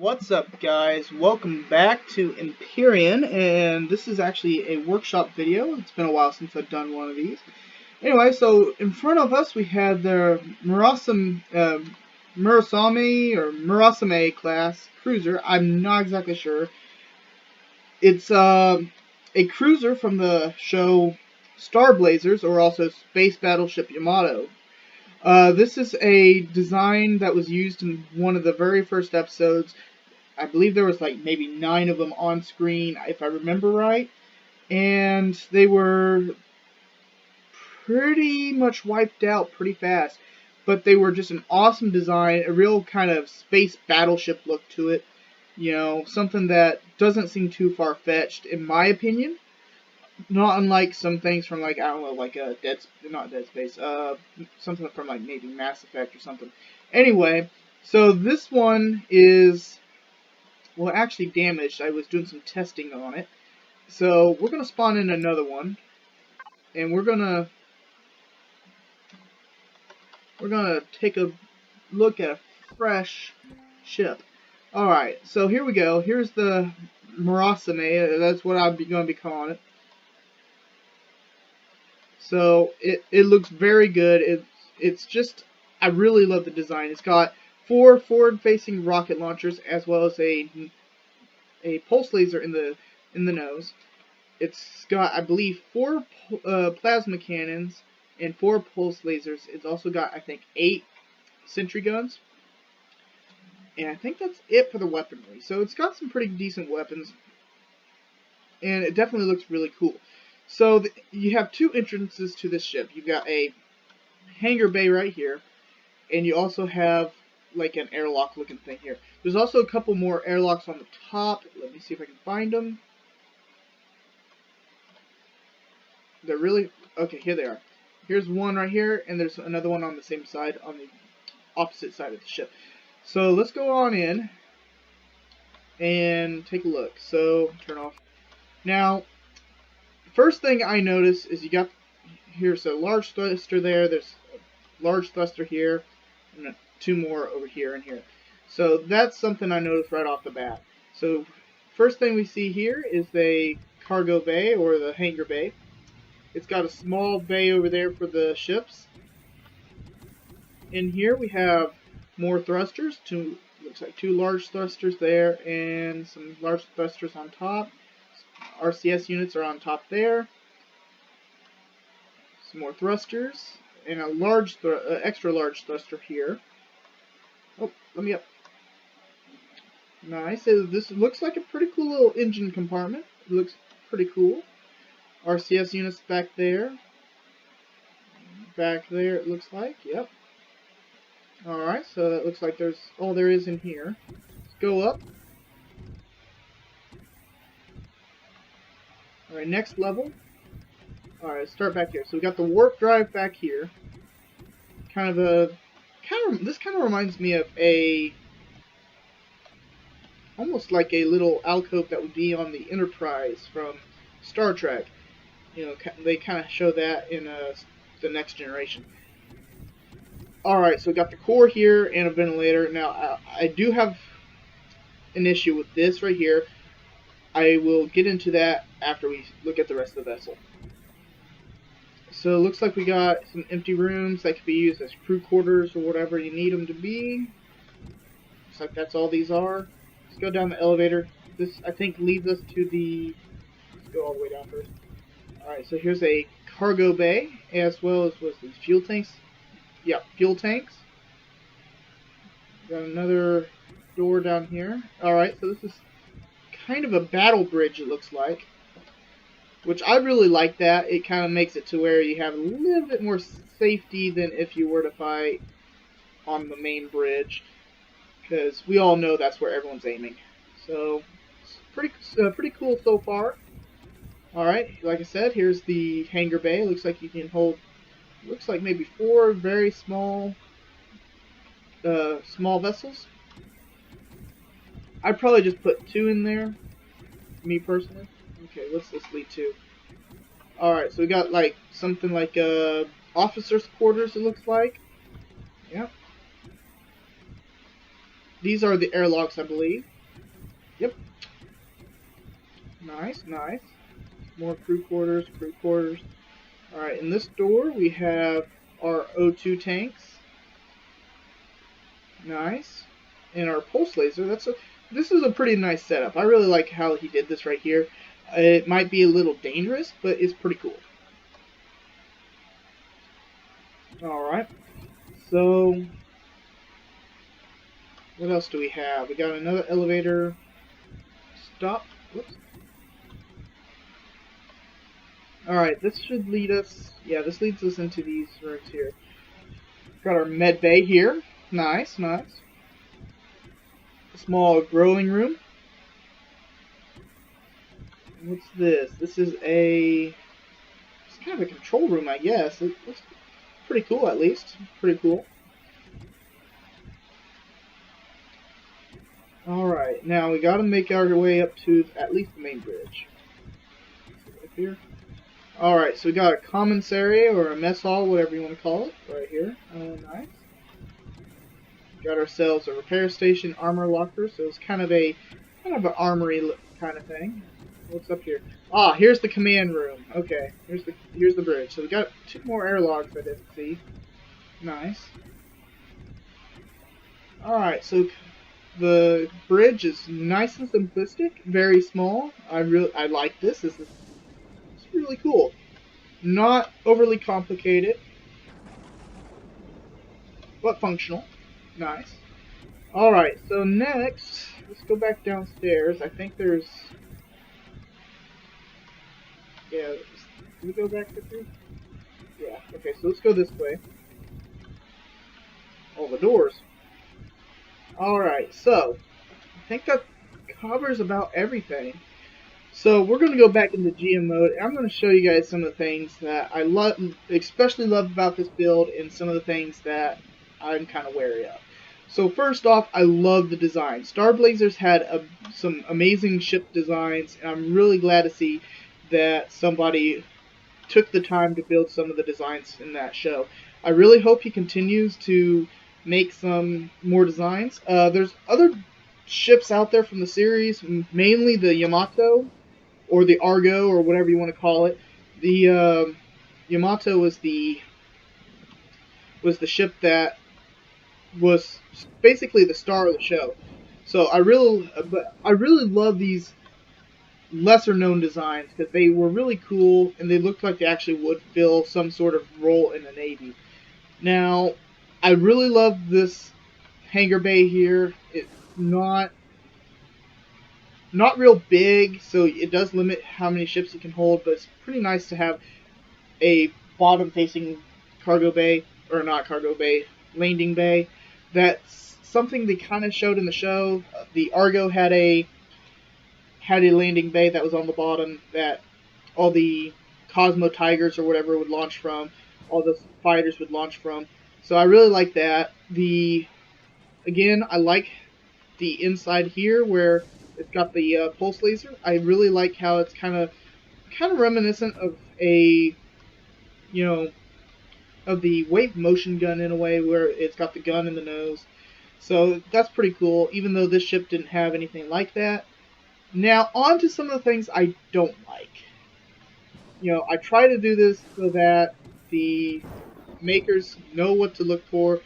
What's up, guys? Welcome back to Empyrion, and this is actually a workshop video. It's been a while since I've done one of these. Anyway, so in front of us we have the Murasame class cruiser. I'm not exactly sure. It's a cruiser from the show Star Blazers, or also Space Battleship Yamato. This is a design that was used in one of the very first episodes. I believe there was like maybe 9 of them on screen, if I remember right. And they were pretty much wiped out pretty fast. But they were just an awesome design, a real kind of space battleship look to it. You know, something that doesn't seem too far-fetched, in my opinion. Not unlike some things from, like, I don't know, like not Dead Space, something from, like, maybe Mass Effect or something. Anyway, so this one is, well, actually damaged. I was doing some testing on it. So we're going to spawn in another one, and we're going to take a look at a fresh ship. Alright, so here we go. Here's the Murasame. That's what I'm going to be calling it. So it looks very good. It's just, I really love the design. It's got 4 forward-facing rocket launchers as well as a pulse laser in the nose. It's got, I believe, 4 plasma cannons and 4 pulse lasers. It's also got, I think, 8 sentry guns. And I think that's it for the weaponry. So it's got some pretty decent weapons. And it definitely looks really cool. So you have 2 entrances to this ship. You've got a hangar bay right here, and you also have like an airlock looking thing here. There's also a couple more airlocks on the top. Let me see if I can find them. They're really, okay, here they are. Here's one right here, and there's another one on the same side, on the opposite side of the ship. So let's go on in and take a look. So turn off. Now, first thing I notice is you got, here's a large thruster there, there's a large thruster here, and 2 more over here and here. So that's something I noticed right off the bat. So first thing we see here is the cargo bay, or the hangar bay. It's got a small bay over there for the ships. In here we have more thrusters, looks like 2 large thrusters there, and some large thrusters on top. RCS units are on top there. Some more thrusters, and a large, extra large thruster here. Oh, let me up. Nice. This looks like a pretty cool little engine compartment. It looks pretty cool. RCS units back there. Back there, it looks like. Yep. Alright, so that looks like there's all there is in here. Let's go up. Alright, next level. Alright, let's start back here. So we got the warp drive back here. This kind of reminds me of almost like a little alcove that would be on the Enterprise from Star Trek. You know, they kind of show that in the Next Generation. Alright, so we got the core here and a ventilator. Now, I do have an issue with this right here. I will get into that after we look at the rest of the vessel. So it looks like we got some empty rooms that could be used as crew quarters or whatever you need them to be. Looks like that's all these are. Let's go down the elevator. This, I think, leads us to the... Let's go all the way down first. Alright, so here's a cargo bay, as well as these fuel tanks. Yeah, fuel tanks. Got another door down here. Alright, so this is kind of a battle bridge, it looks like. Which I really like that. It kind of makes it to where you have a little bit more safety than if you were to fight on the main bridge. Because we all know that's where everyone's aiming. So, it's pretty cool so far. Alright, like I said, here's the hangar bay. Looks like you can hold, looks like maybe 4 very small vessels. I'd probably just put 2 in there, me personally. Okay, let's leave 2. Alright, so we got like something like officers' quarters, it looks like. Yep. these are the airlocks, I believe. Yep. Nice, nice. More crew quarters, crew quarters. Alright, in this door we have our O2 tanks. Nice. And our pulse laser. This is a pretty nice setup. I really like how he did this right here. It might be a little dangerous, but it's pretty cool. Alright. So, what else do we have? We got another elevator. Stop. Whoops. Alright, this should lead us... Yeah, this leads us into these rooms here. Got our med bay here. Nice, nice. A small growing room. What's this? This is it's kind of a control room, I guess. It looks pretty cool, at least. Pretty cool. Alright, now we gotta make our way up to at least the main bridge. Up here. Alright, so we got a commissary or a mess hall, whatever you want to call it, right here. Nice. Got ourselves a repair station, armor locker, so it's kind of an armory kind of thing. What's up here? Ah, here's the command room. Okay, here's the bridge. So we got 2 more airlocks I didn't see. Nice. Alright, so the bridge is nice and simplistic, very small. I like this. It's really cool. Not overly complicated, but functional. Nice. Alright, so next, let's go back downstairs. I think there's... Yeah, can we go back this way? Yeah, okay, so let's go this way. All the doors. Alright, so, I think that covers about everything. So, we're going to go back into GM mode, and I'm going to show you guys some of the things that I especially love about this build, and some of the things that I'm kind of wary of. So first off, I love the design. Star Blazers had some amazing ship designs, and I'm really glad to see that somebody took the time to build some of the designs in that show. I really hope he continues to make some more designs. There's other ships out there from the series, mainly the Yamato, or the Argo, or whatever you want to call it. The Yamato was the ship that was basically the star of the show. So I really love these lesser known designs because they were really cool and they looked like they actually would fill some sort of role in the Navy. Now, I really love this hangar bay here. It's not real big, so it does limit how many ships it can hold, but it's pretty nice to have a bottom-facing cargo bay, or not cargo bay, landing bay. That's something they kind of showed in the show. The Argo had a landing bay that was on the bottom that all the Cosmo Tigers or whatever would launch from, all the fighters would launch from. So I really like that. Again, I like the inside here where it's got the pulse laser. I really like how it's kind of reminiscent of of the wave motion gun in a way, where it's got the gun in the nose. So that's pretty cool, even though this ship didn't have anything like that. Now, on to some of the things I don't like. I try to do this so that the makers know what to look for,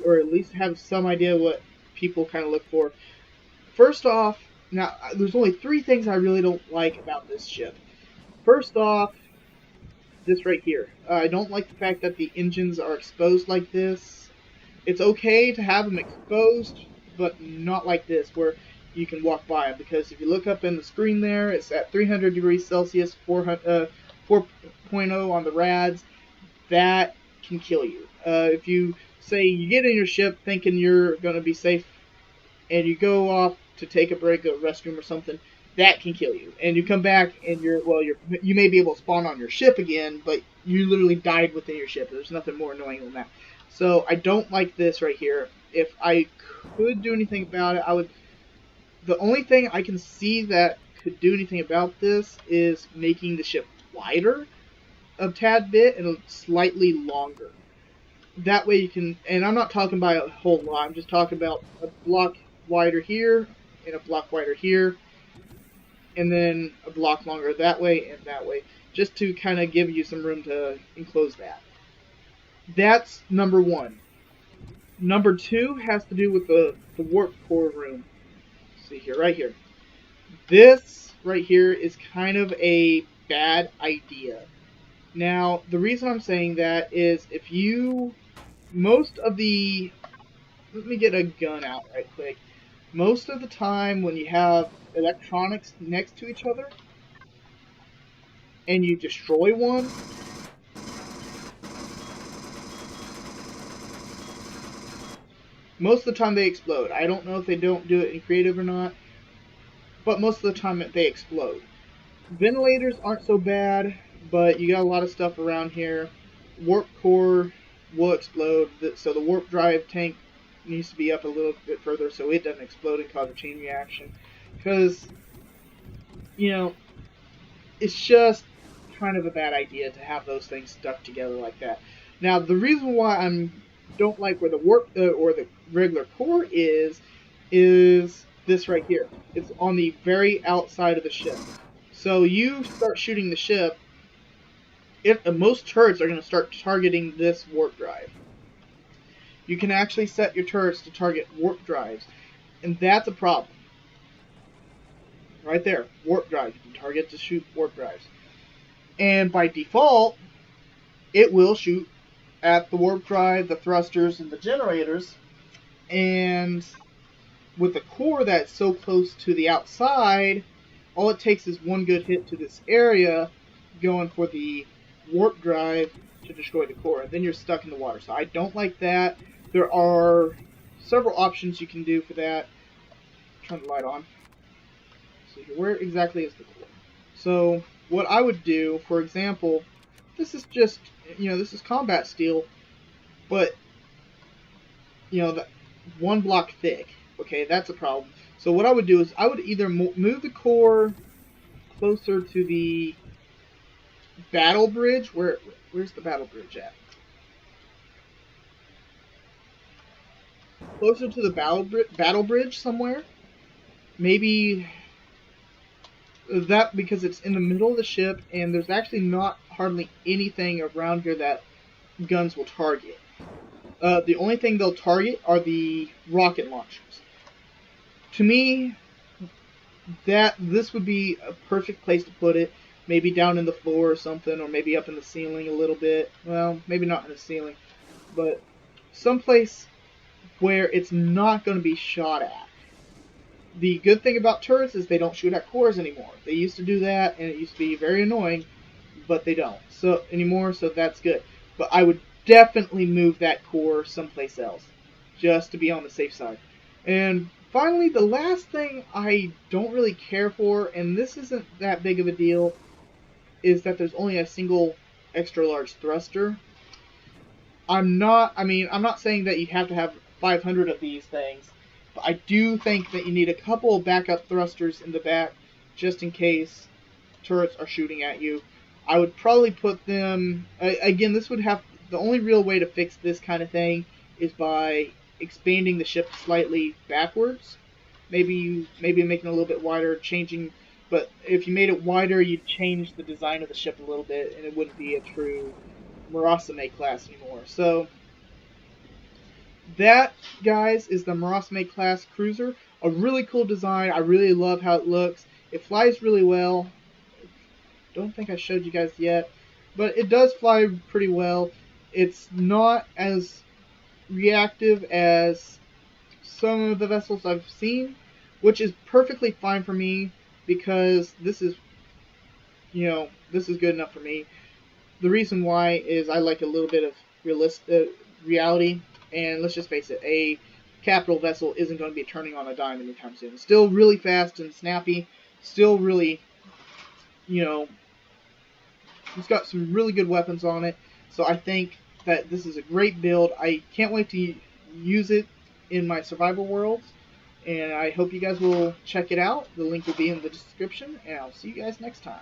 or at least have some idea what people kind of look for. First off, now, there's only 3 things I really don't like about this ship. First off, this right here. I don't like the fact that the engines are exposed like this. It's okay to have them exposed, but not like this, where you can walk by them. Because if you look up in the screen there, it's at 300 degrees Celsius, 4.0 on the rads. That can kill you. If you say you get in your ship thinking you're going to be safe, and you go off to take a break, a restroom or something, that can kill you. And you come back and you may be able to spawn on your ship again, but you literally died within your ship. There's nothing more annoying than that. So I don't like this right here. If I could do anything about it, the only thing I can see that could do anything about this is making the ship wider a tad bit and slightly longer. That way you can, and I'm not talking about a whole lot, I'm just talking about a block wider here, and a block wider here, and then a block longer that way and that way, just to kind of give you some room to enclose that. That's number one. Number two has to do with the warp core room. See here, right here. This right here is kind of a bad idea. Now, the reason I'm saying that is if you, most of the, let me get a gun out right quick. Most of the time when you have electronics next to each other and you destroy one, most of the time they explode. I don't know if they don't do it in creative or not, but most of the time they explode. Ventilators aren't so bad, but you got a lot of stuff around here. Warp core will explode, so the warp drive tank needs to be up a little bit further so it doesn't explode and cause a chain reaction. Because, you know, it's just kind of a bad idea to have those things stuck together like that. Now, the reason why I don't like where the warp or the regular core is this right here. It's on the very outside of the ship. So you start shooting the ship, most turrets are going to start targeting this warp drive. You can actually set your turrets to target warp drives, and that's a problem. Right there, warp drive. You can target to shoot warp drives. And by default, it will shoot at the warp drive, the thrusters, and the generators. And with the core that's so close to the outside, all it takes is one good hit to this area going for the warp drive to destroy the core, and then you're stuck in the water. So I don't like that. There are several options you can do for that. Turn the light on. So where exactly is the core? So what I would do, for example, this is just, this is combat steel, but, the one block thick. Okay, that's a problem. So what I would do is I would either move the core closer to the battle bridge. Where's the battle bridge at? Closer to the battle bridge somewhere. Maybe that, because it's in the middle of the ship and there's actually not hardly anything around here that guns will target. The only thing they'll target are the rocket launchers. To me, this would be a perfect place to put it. Maybe down in the floor or something, or maybe up in the ceiling a little bit. Well, maybe not in the ceiling, but someplace where it's not going to be shot at. The good thing about turrets is they don't shoot at cores anymore. They used to do that, and it used to be very annoying, but they don't anymore, so that's good. But I would definitely move that core someplace else, just to be on the safe side. And finally, the last thing I don't really care for, and this isn't that big of a deal, is that there's only a single extra large thruster. I'm not saying that you have to have 500 of these things, but I do think that you need a couple of backup thrusters in the back, just in case turrets are shooting at you. I would probably put them, again, the only real way to fix this kind of thing is by expanding the ship slightly backwards. Maybe making it a little bit wider, changing, but if you made it wider, you'd change the design of the ship a little bit, and it wouldn't be a true Murasame class anymore. So that, guys, is the Murasame class cruiser. A really cool design. I really love how it looks. It flies really well. Don't think I showed you guys yet, but it does fly pretty well. It's not as reactive as some of the vessels I've seen, which is perfectly fine for me, because this is good enough for me. The reason why is I like a little bit of reality, and let's just face it, a capital vessel isn't going to be turning on a dime anytime soon. It's still really fast and snappy, still really, it's got some really good weapons on it, so I think that this is a great build. I can't wait to use it in my survival worlds, and I hope you guys will check it out. The link will be in the description, and I'll see you guys next time.